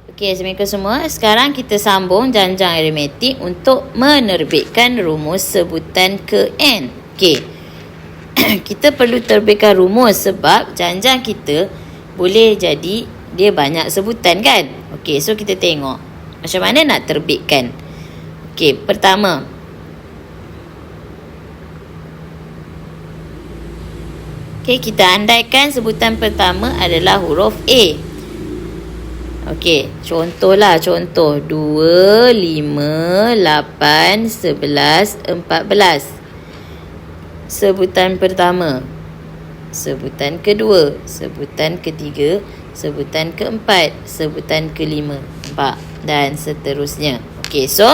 Okey, Assalamualaikum semua. Sekarang kita sambung janjang aritmetik untuk menerbitkan rumus sebutan ke N. Okey. Kita perlu terbitkan rumus sebab janjang kita boleh jadi dia banyak sebutan kan? Okey, so kita tengok macam mana nak terbitkan. Okey, pertama. Okey, kita andaikan sebutan pertama adalah huruf A. Okey, contohlah contoh 2, 5, 8, 11, 14. Sebutan pertama, sebutan kedua, sebutan ketiga, sebutan keempat, sebutan kelima. Nampak? Dan seterusnya. Okey, so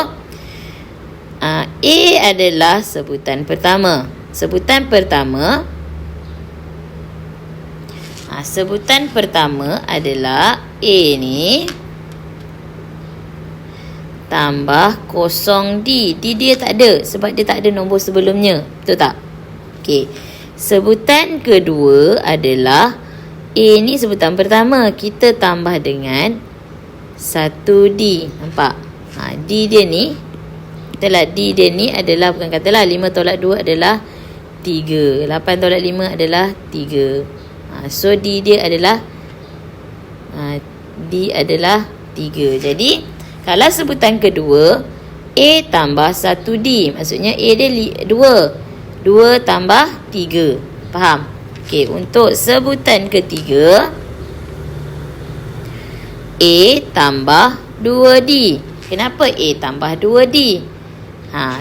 A adalah sebutan pertama. Sebutan pertama adalah A ni tambah kosong D. D dia tak ada sebab dia tak ada nombor sebelumnya. Betul tak? Okey. Sebutan kedua adalah A ni sebutan pertama. Kita tambah dengan 1D. Nampak? D dia ni, katalah D dia ni adalah, bukan katalah, 5 tolak 2 adalah 3. 8 tolak 5 adalah 3. So D dia adalah 3. Jadi kalau sebutan kedua A tambah 1D, maksudnya A dia 2. 2 tambah 3. Faham? Okey, untuk sebutan ketiga A tambah 2D. Kenapa A tambah 2D?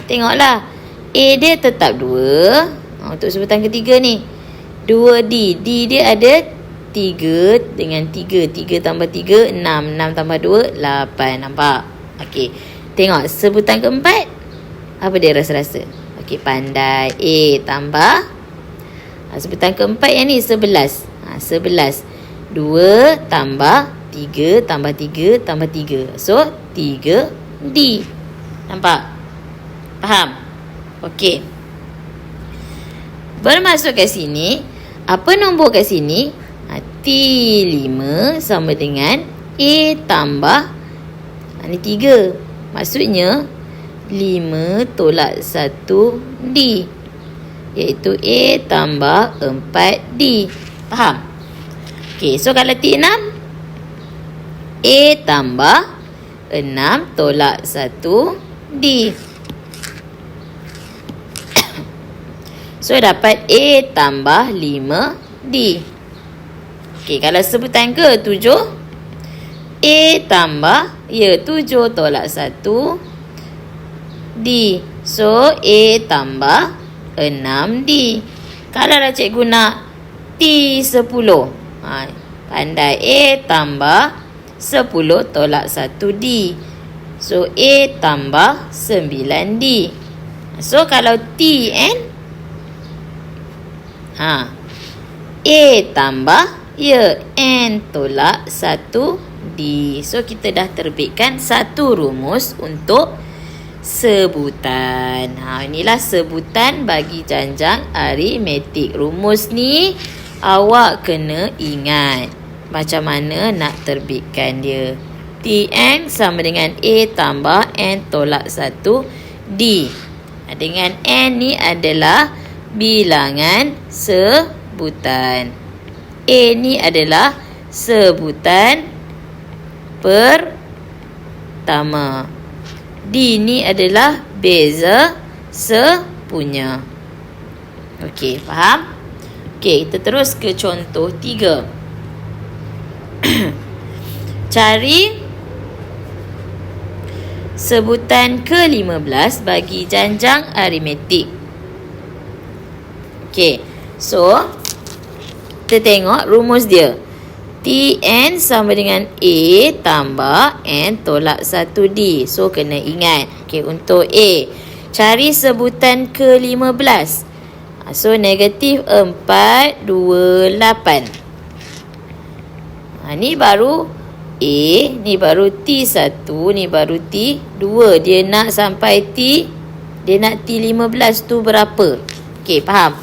Tengoklah. A dia tetap 2. Untuk sebutan ketiga ni 2D. D dia ada 3 dengan 3. 3 tambah 3, 6. 6 tambah 2, 8. Nampak? Okey. Tengok sebutan keempat. Apa dia rasa-rasa? Okey, pandai. A tambah. Sebutan keempat yang ni 11. 11. 2 tambah 3 tambah 3 tambah 3. So, 3D. Nampak? Faham? Okey. Bermasuk kat sini. Apa nombor kat sini? T5 sama dengan A tambah ni 3. Maksudnya 5 tolak 1D, iaitu A tambah 4D. Faham? Okey, so kalau T6 A tambah 6 tolak 1D. So dapat A tambah 5D. Okey, kalau sebutan ke-7 A tambah 7 tolak 1D. So A tambah 6D. Kalau lah cikgu nak T10, pandai. A tambah 10 tolak 1D. So A tambah 9D. So kalau Tn, A tambah N tolak 1D. So kita dah terbitkan satu rumus untuk sebutan. Inilah sebutan bagi janjang aritmetik. Rumus ni awak kena ingat macam mana nak terbitkan dia. Tn sama dengan A tambah N tolak 1D. Dengan N ni adalah bilangan sebutan. A ni adalah sebutan pertama. D ni adalah beza sepunya. Okey, faham? Okey, kita terus ke contoh 3. Cari sebutan ke-15 bagi janjang aritmetik. Okey, so kita tengok rumus dia. Tn sama dengan A tambah N tolak 1D. So, kena ingat. Okey, untuk A, cari sebutan ke-15. So, negatif 4, 2, 8. Ni baru A, ni baru T1, ni baru T2. Dia nak sampai dia nak T15 tu berapa? Okey, faham?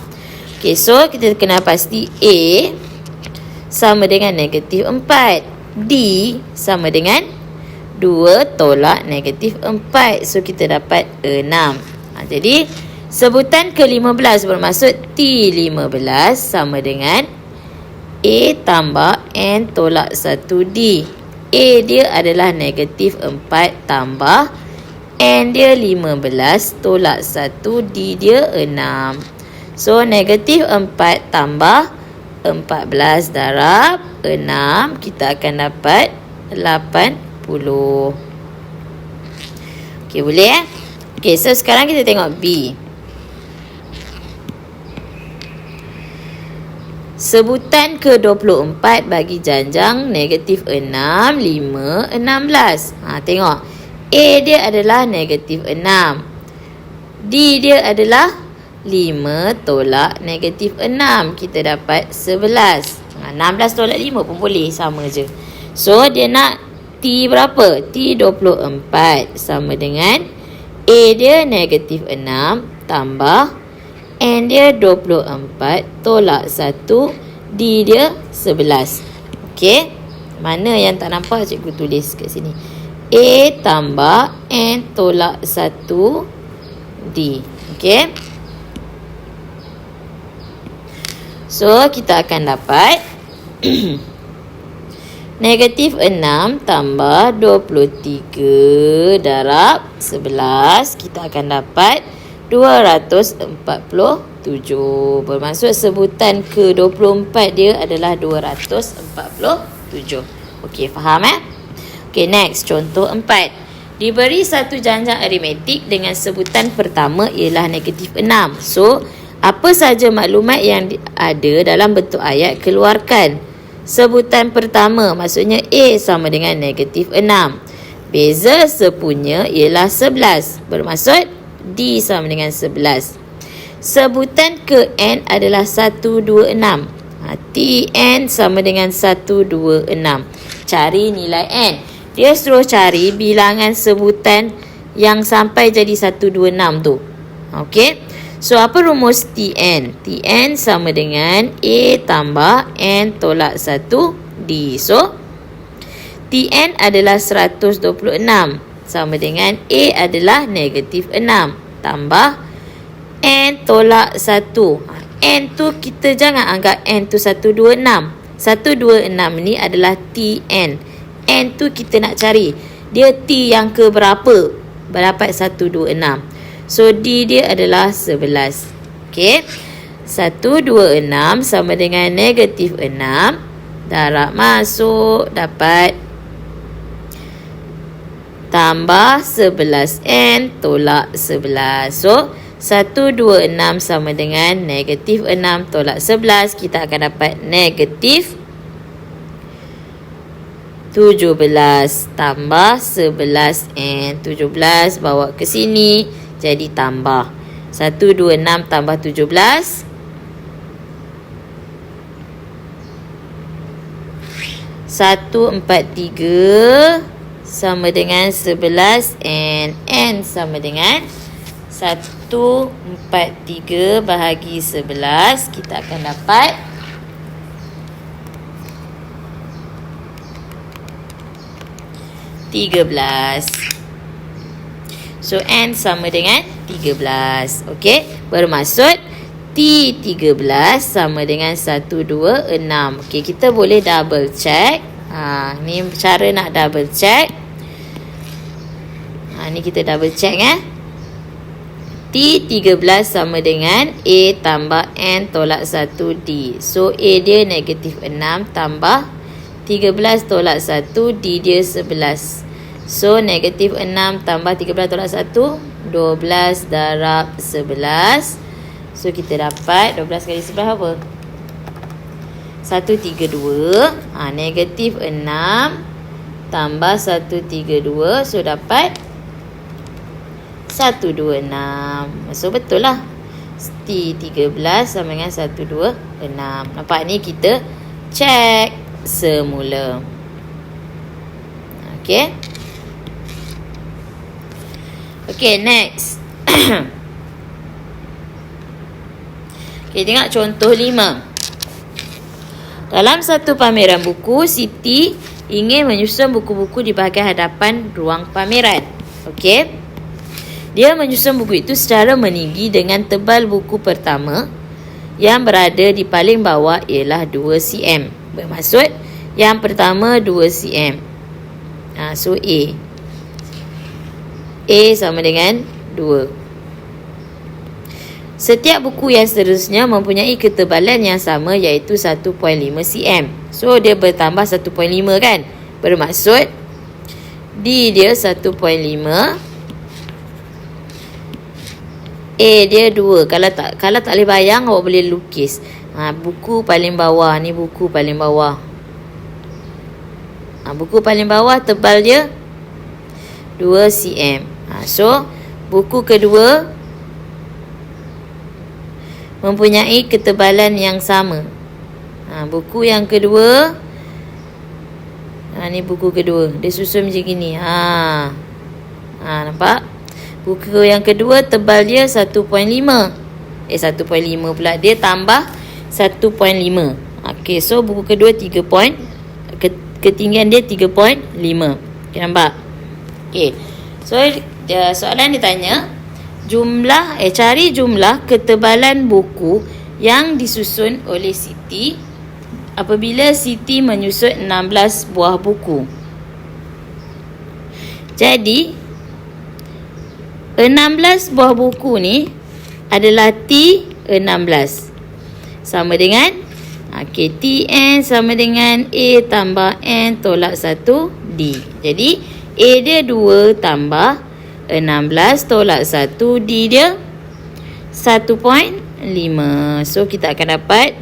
Okey, so kita kena pasti A sama dengan negatif 4. D sama dengan 2 tolak negatif 4. So, kita dapat 6. Jadi, sebutan ke-15 bermaksud T15 sama dengan A tambah N tolak 1D. A dia adalah negatif 4 tambah N dia 15 tolak 1, D dia 6. So, negatif 4 tambah 14 darab 6, kita akan dapat 80. Okey, boleh Okey, so sekarang kita tengok B. Sebutan ke-24 bagi janjang negatif 6, 5, 16. Tengok. A dia adalah negatif 6. D dia adalah 5 tolak negatif 6. Kita dapat 11. 16 tolak 5 pun boleh. Sama je. So, dia nak T berapa? T 24. Sama dengan A dia negatif 6 tambah N dia 24 tolak 1. D dia 11. Okey. Mana yang tak nampak cikgu tulis kat sini. A tambah N tolak 1 D. Okey. So, kita akan dapat negatif 6 tambah 23 darab 11. Kita akan dapat 247. Bermaksud sebutan ke-24 dia adalah 247. Okey, faham Okey, next. Contoh 4. Diberi satu janjang aritmetik dengan sebutan pertama ialah negatif 6. So, apa saja maklumat yang ada dalam bentuk ayat keluarkan. Sebutan pertama maksudnya A sama dengan negatif 6. Beza sepunya ialah 11. Bermaksud D sama dengan 11. Sebutan ke N adalah 126. Tn sama dengan 126. Cari nilai N. Dia suruh cari bilangan sebutan yang sampai jadi 126 tu. Okey. So, apa rumus Tn? Tn sama dengan A tambah N tolak 1D. So, Tn adalah 126. Sama dengan A adalah negatif 6. Tambah N tolak 1. N tu kita jangan anggap N tu 126. 126 ni adalah Tn. N tu kita nak cari. Dia T yang ke berapa? Dapat 126. So, D dia adalah 11. Okey. 126 sama dengan negatif 6. Darab masuk. Dapat tambah 11N tolak 11. So, 126 sama dengan negatif 6 tolak 11. Kita akan dapat negatif 17 tambah 11N. 17 bawa ke sini. Jadi tambah 126 tambah 17. 143 sama dengan 11 and N sama dengan 143 bahagi 11. Kita akan dapat 13. So, N sama dengan 13. Okey. Bermaksud T13 sama dengan 126. Okey, kita boleh double check. Ni cara nak double check. Ni kita double check T13 sama dengan A tambah N tolak 1D. So, A dia negatif 6 tambah 13 tolak 1, D dia 11. So, negatif 6 tambah 13 tolak 1, 12 darab 11. So, kita dapat 12 kali 11 apa? 132. Negatif 6 tambah 132. So, dapat 126. So, betul lah. T13 sama dengan 126. Nampak ni kita check semula. Okay. Okay, next. Okay, tengok contoh 5. Dalam satu pameran buku, Siti ingin menyusun buku-buku di bahagian hadapan ruang pameran. Okey. Dia menyusun buku itu secara meninggi dengan tebal buku pertama yang berada di paling bawah ialah 2 cm. Bermaksud yang pertama 2 cm. So A. A sama dengan 2. Setiap buku yang seterusnya mempunyai ketebalan yang sama iaitu 1.5 cm. So dia bertambah 1.5 kan? Bermaksud D dia 1.5, A dia 2. Kalau tak boleh bayang, awak boleh lukis. Buku paling bawah ni, buku paling bawah. Buku paling bawah tebal dia 2 cm. So buku kedua mempunyai ketebalan yang sama. Buku yang kedua, ni buku kedua. Dia susun macam gini. Nampak? Buku yang kedua tebal dia 1.5. 1.5 pula. Dia tambah 1.5. Okey, so buku kedua 3 point. Ketinggian dia 3.5. Okay, nampak? Okey. So soalan dia tanya, cari jumlah ketebalan buku yang disusun oleh Siti apabila Siti menyusun 16 buah buku. Jadi 16 buah buku ni adalah T16 sama dengan Tn sama dengan A tambah N tolak 1 D. Jadi A dia 2 tambah 16 tolak 1 D dia 1.5. So kita akan dapat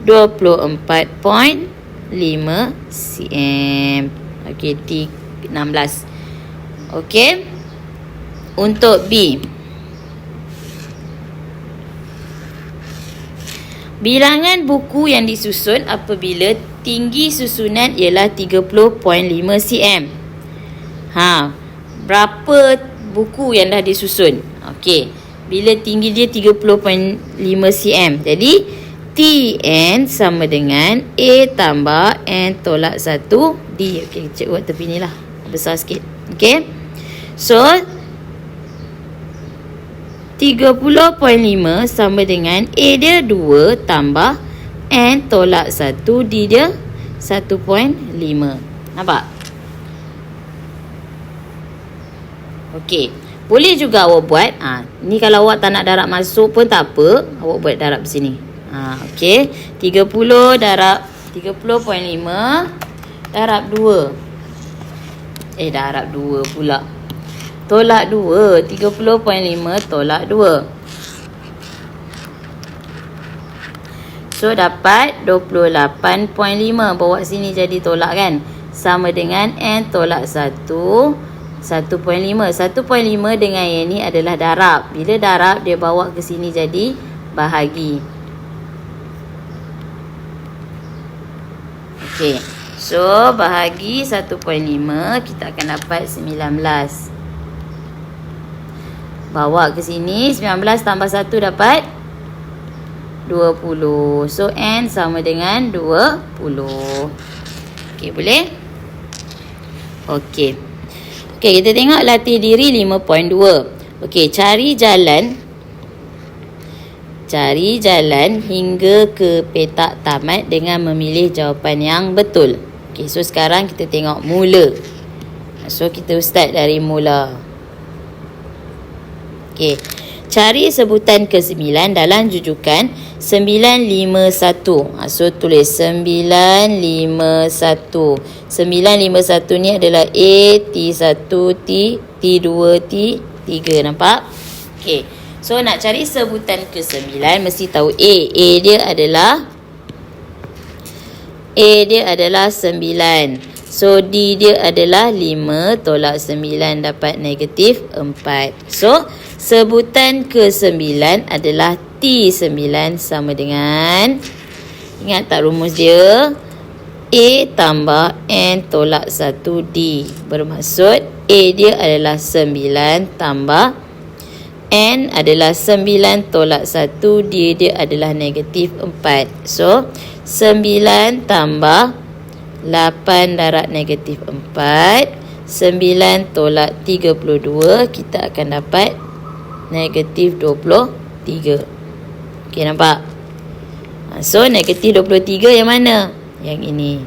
24.5 cm. Okey, T16. Okey. Untuk B, bilangan buku yang disusun apabila tinggi susunan ialah 30.5 cm. Berapa buku yang dah disusun? Okey, bila tinggi dia 30.5 cm. Jadi Tn sama dengan A tambah N tolak 1 D. Okey, cik buat tepi ni lah, besar sikit. Okey, so 30.5 sama dengan A dia 2 tambah N tolak 1 D dia 1.5. Nampak? Okey, boleh juga awak buat. Ni kalau awak tak nak darab masuk pun tak apa, awak buat darab sini. Okey, 30 darab 30.5 darab 2. Darab 2 pula. Tolak 2. 30.5 tolak 2. So dapat 28.5. Bawa sini jadi tolak kan. Sama dengan N tolak 1. 1.5. 1.5 dengan yang ni adalah darab. Bila darab dia bawa ke sini jadi bahagi. Okey. So bahagi 1.5 kita akan dapat 19. Bawa ke sini 19 tambah 1 dapat 20. So N sama dengan 20. Okey, boleh? Okey, kita tengok latih diri 5.2. Okey, cari jalan hingga ke petak tamat dengan memilih jawapan yang betul. Okey, so sekarang kita tengok mula. So kita start dari mula. Okey, cari sebutan ke-9 dalam jujukan 951. So tulis 951. 951 ni adalah A, T1, T2, T3. Nampak? Okey, so nak cari sebutan ke-9 mesti tahu A. A dia adalah 9. So D dia adalah 5 tolak 9 dapat negatif 4. So sebutan ke-9 adalah T9 sama dengan, ingat tak rumus dia? A tambah N tolak 1 D. Bermaksud A dia adalah 9 tambah N adalah 9 tolak 1 D dia adalah negatif 4. So 9 tambah 8 darab negatif 4. 9 tolak 32. Kita akan dapat negatif 23. Okey, nampak? So, negatif 23 yang mana? Yang ini.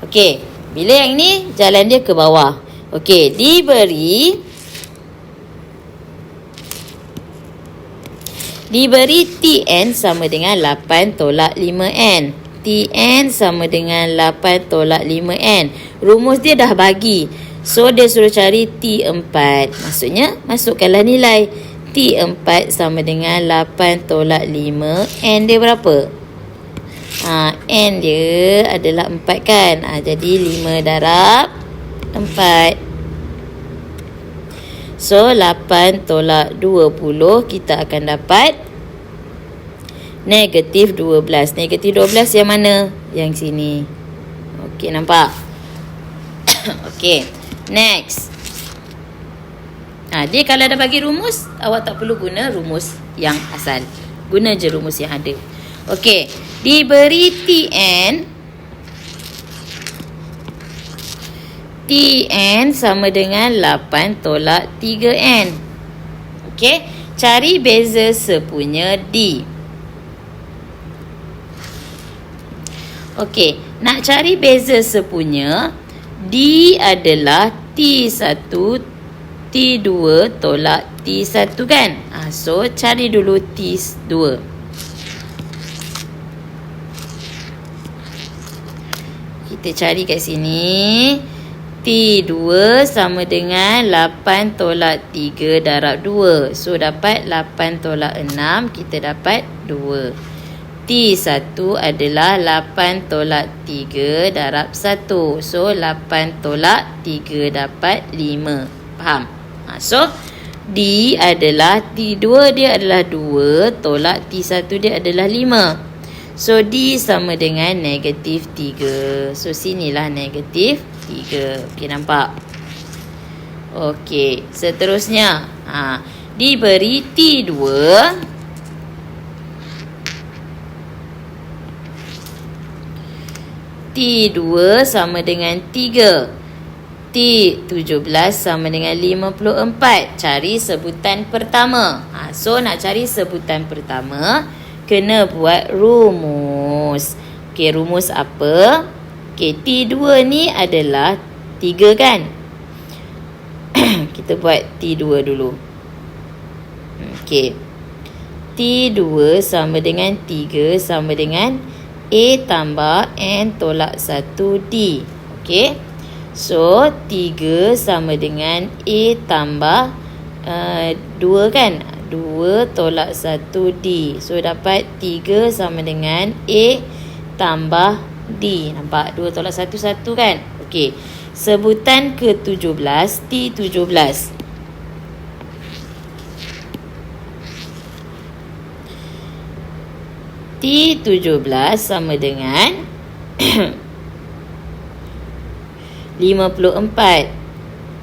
Okey, bila yang ni, jalan dia ke bawah. Okey, diberi Tn sama dengan 8 tolak 5n. Tn sama dengan 8 tolak 5n. Rumus dia dah bagi. So, dia suruh cari T4. Maksudnya, masukkanlah nilai. T4 sama dengan 8 tolak 5. N dia berapa? N dia adalah 4 kan? Jadi 5 darab 4. So, 8 tolak 20 kita akan dapat negatif 12. Negatif 12 yang mana? Yang sini. Okey, nampak? Okey, next. Dia kalau dah bagi rumus, awak tak perlu guna rumus yang asal. Guna je rumus yang ada. Okey, diberi Tn sama dengan 8 tolak 3n. Okey, cari beza sepunya D. Okey, nak cari beza sepunya D adalah T1, T2 tolak T1 kan? So, cari dulu T2. Kita cari kat sini. T2 sama dengan 8 tolak 3 darab 2. So, dapat 8 tolak 6. Kita dapat 2. T1 adalah 8 tolak 3 darab 1. So, 8 tolak 3 dapat 5. Faham? So, D adalah T2 dia adalah 2 tolak T1 dia adalah 5. So, D sama dengan negatif 3. So, sinilah negatif 3. Okey, nampak? Okey, seterusnya. Diberi T2. T2 sama dengan 3. T17 sama dengan 54. Cari sebutan pertama. So, nak cari sebutan pertama, kena buat rumus. Okey, rumus apa? Okey, T2 ni adalah 3 kan? Kita buat T2 dulu. Okey. T2 sama dengan 3 sama dengan A tambah N tolak 1D. Okey. So, 3 sama dengan A tambah 2 kan? 2 tolak 1D. So, dapat 3 sama dengan A tambah D. Nampak? 2 tolak 1, 1 kan? Okey. Sebutan ke-17, T17. T17 sama dengan 54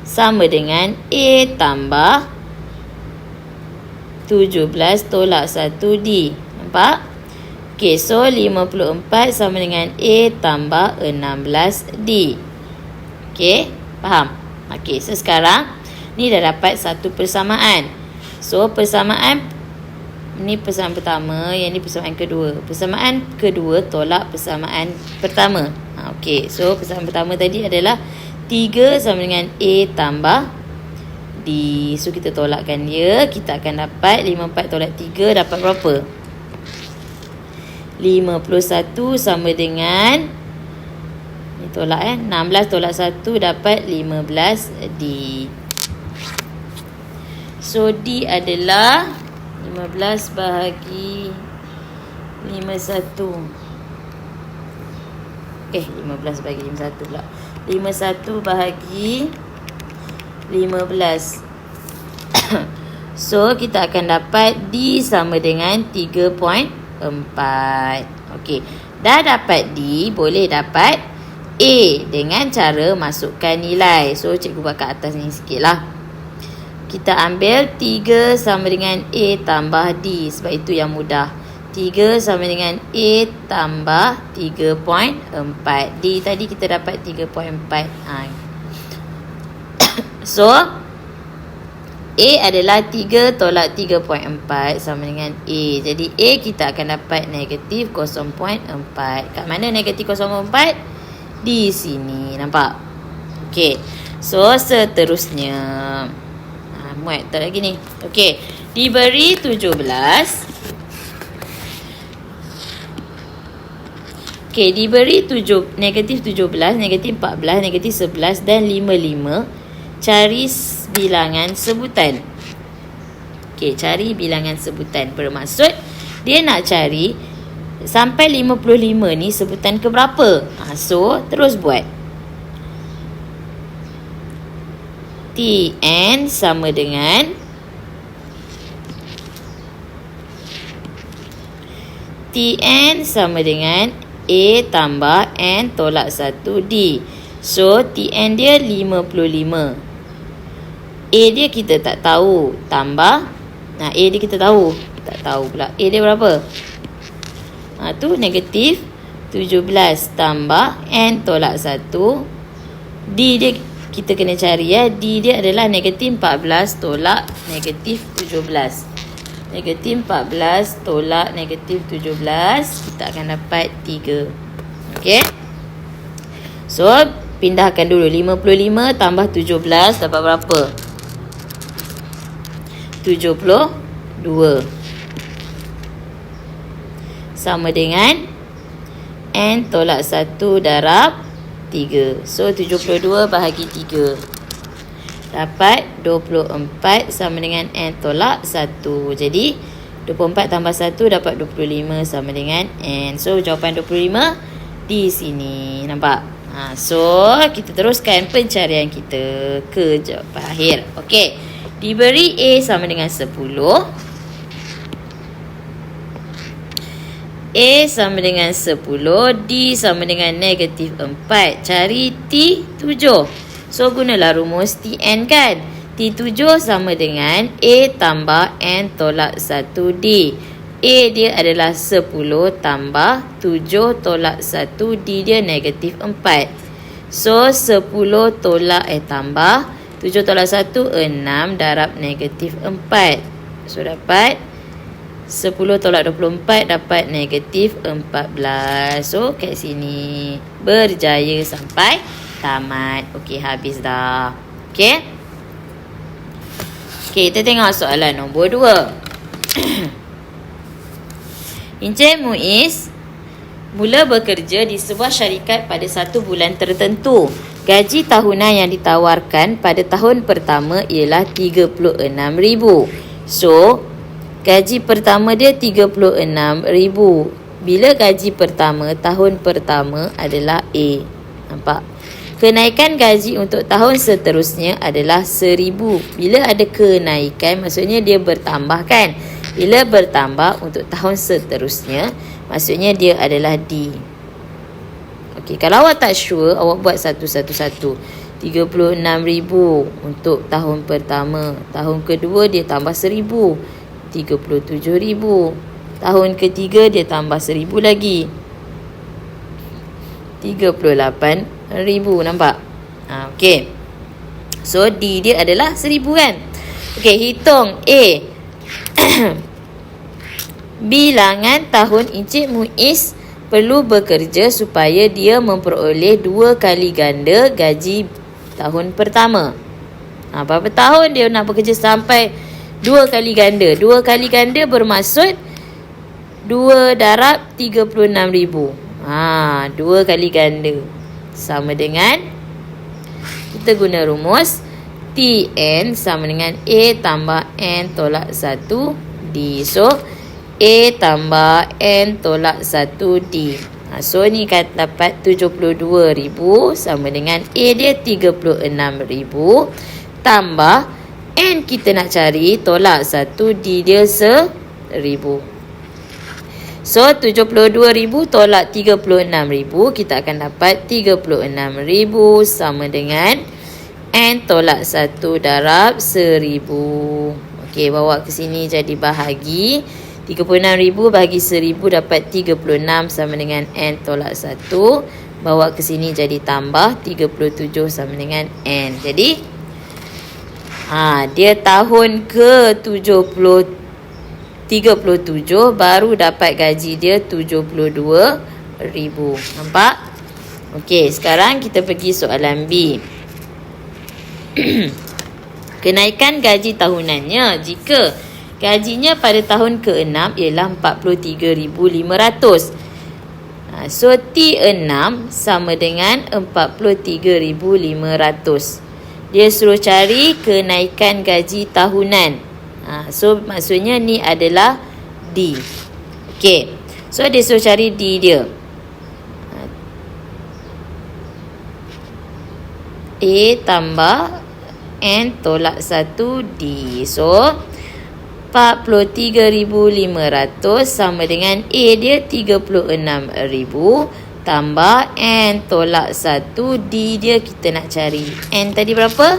sama dengan A tambah 17 tolak 1D. Nampak? Okey, so 54 sama dengan A tambah 16D. Okey, faham? Okey, so sekarang ni dah dapat satu persamaan. So, persamaan ni persamaan pertama, yang ni persamaan kedua. Persamaan kedua tolak persamaan pertama. Okey, so persamaan pertama tadi adalah 3 sama dengan A tambah D. So, kita tolakkan dia. Kita akan dapat 54 tolak 3 dapat berapa? 51 sama dengan, ni tolak 16 tolak 1 dapat 15D. So, D adalah 15 bahagi 51. 15 bahagi 51 pula. 51 bahagi 15. So, kita akan dapat D sama dengan 3.4. Okey. Dah dapat D, boleh dapat A dengan cara masukkan nilai. So, cikgu buat kat atas ni sikit lah. Kita ambil 3 sama dengan A tambah D. Sebab itu yang mudah. 3 sama dengan A tambah 3.4. D tadi kita dapat 3.4. So, A adalah 3 tolak 3.4 sama dengan A. Jadi, A kita akan dapat negatif 0.4. Kat mana negatif 0.4? Di sini. Nampak? Okey. So, seterusnya. Muat tak lagi ni. Okey. Diberi 17. Okey, diberi negatif 17, negatif 14, negatif 11 dan 55. Cari bilangan sebutan. Okey, cari bilangan sebutan. Bermaksud, dia nak cari sampai 55 ni sebutan ke berapa. So, terus buat. Tn sama dengan A tambah N tolak 1D. So, Tn dia 55. A dia kita tak tahu. Tambah. A dia kita tahu. Tak tahu pula. A dia berapa? Tu negatif 17 tambah N tolak 1. D dia kita kena cari ya. D dia adalah negatif 14 tolak negatif 17. Negatif 14 tolak negatif 17. Kita akan dapat 3. Okey. So, pindahkan dulu. 55 tambah 17 dapat berapa? 72. Sama dengan N tolak 1 darab 3. So, 72 bahagi 3. Dapat 24 sama dengan N tolak 1. Jadi, 24 tambah 1 dapat 25 sama dengan N. So, jawapan 25 di sini. Nampak? So, kita teruskan pencarian kita ke jawapan akhir. Okey. Diberi A sama dengan 10. A sama dengan 10. D sama dengan negatif 4. Cari T7. So, gunalah rumus Tn kan. T7 sama dengan A tambah N tolak 1D. A dia adalah 10 tambah 7 tolak 1. D dia negatif 4. So, 10 tolak tambah 7 tolak 1, 6 darab negatif 4. So, dapat 10 tolak 24 dapat negatif 14. So, kat sini berjaya sampai tamat. Okey, habis dah. Okey. Okey, kita tengok soalan nombor 2. Encik Muiz mula bekerja di sebuah syarikat pada 1 bulan tertentu. Gaji tahunan yang ditawarkan pada tahun pertama ialah RM36,000. So, gaji pertama dia RM36,000. Bila gaji pertama tahun pertama adalah A. Nampak? Kenaikan gaji untuk tahun seterusnya adalah RM1,000. Bila ada kenaikan, maksudnya dia bertambah kan? Bila bertambah untuk tahun seterusnya, maksudnya dia adalah D. Okey, kalau awak tak sure, awak buat satu-satu. 36,000 untuk tahun pertama. Tahun kedua dia tambah 1,000. 37,000. Tahun ketiga dia tambah 1,000 lagi. 38,000. Nampak? Okey. So, D dia adalah 1,000 kan? Okey, hitung A. Bilangan tahun Encik Muiz perlu bekerja supaya dia memperoleh 2 kali ganda gaji tahun pertama. Berapa tahun dia nak bekerja sampai 2 kali ganda? 2 kali ganda bermaksud 2 darab 36,000. 2 kali ganda. Sama dengan kita guna rumus Tn sama dengan A tambah N tolak 1D. So, A tambah N tolak 1D. So, ni kan dapat 72,000 sama dengan A dia 36,000 tambah N kita nak cari tolak 1D dia 1,000. So, 72,000 tolak 36,000, kita akan dapat 36,000 sama dengan N tolak 1 darab 1,000. Okey, bawa ke sini jadi bahagi. 36,000 bagi 1,000 dapat 36 sama dengan N tolak 1. Bawa ke sini jadi tambah 37 sama dengan N. Jadi dia tahun ke 37 baru dapat gaji dia 72,000. Nampak? Okey, sekarang kita pergi soalan B. Kenaikan gaji tahunannya jika gajinya pada tahun ke-6 ialah 43,500. So T6 sama dengan 43,500. Dia suruh cari kenaikan gaji tahunan. So maksudnya ni adalah D. Okey. So dia suruh cari D dia. A tambah N tolak 1 D. So 43,500 sama dengan A dia 36,000 tambah N tolak 1 D dia kita nak cari. N tadi berapa?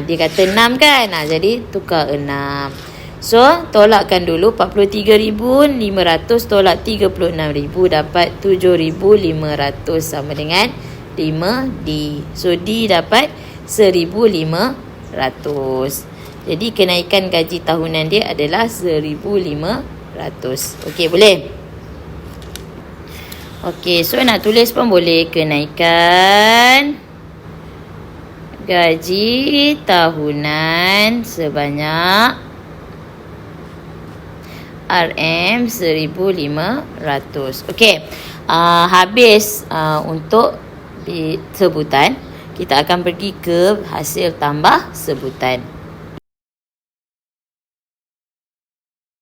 Dia kata 6 kan? Jadi tukar 6. So tolakkan dulu 43,500 tolak 36,000 dapat 7,500 sama dengan 5D. So D dapat 1,500. Jadi kenaikan gaji tahunan dia adalah 1,500. Okey, boleh? Okey, so nak tulis pun boleh. Kenaikan gaji tahunan sebanyak RM 1,500. Okey, habis untuk sebutan. Kita akan pergi ke hasil tambah sebutan.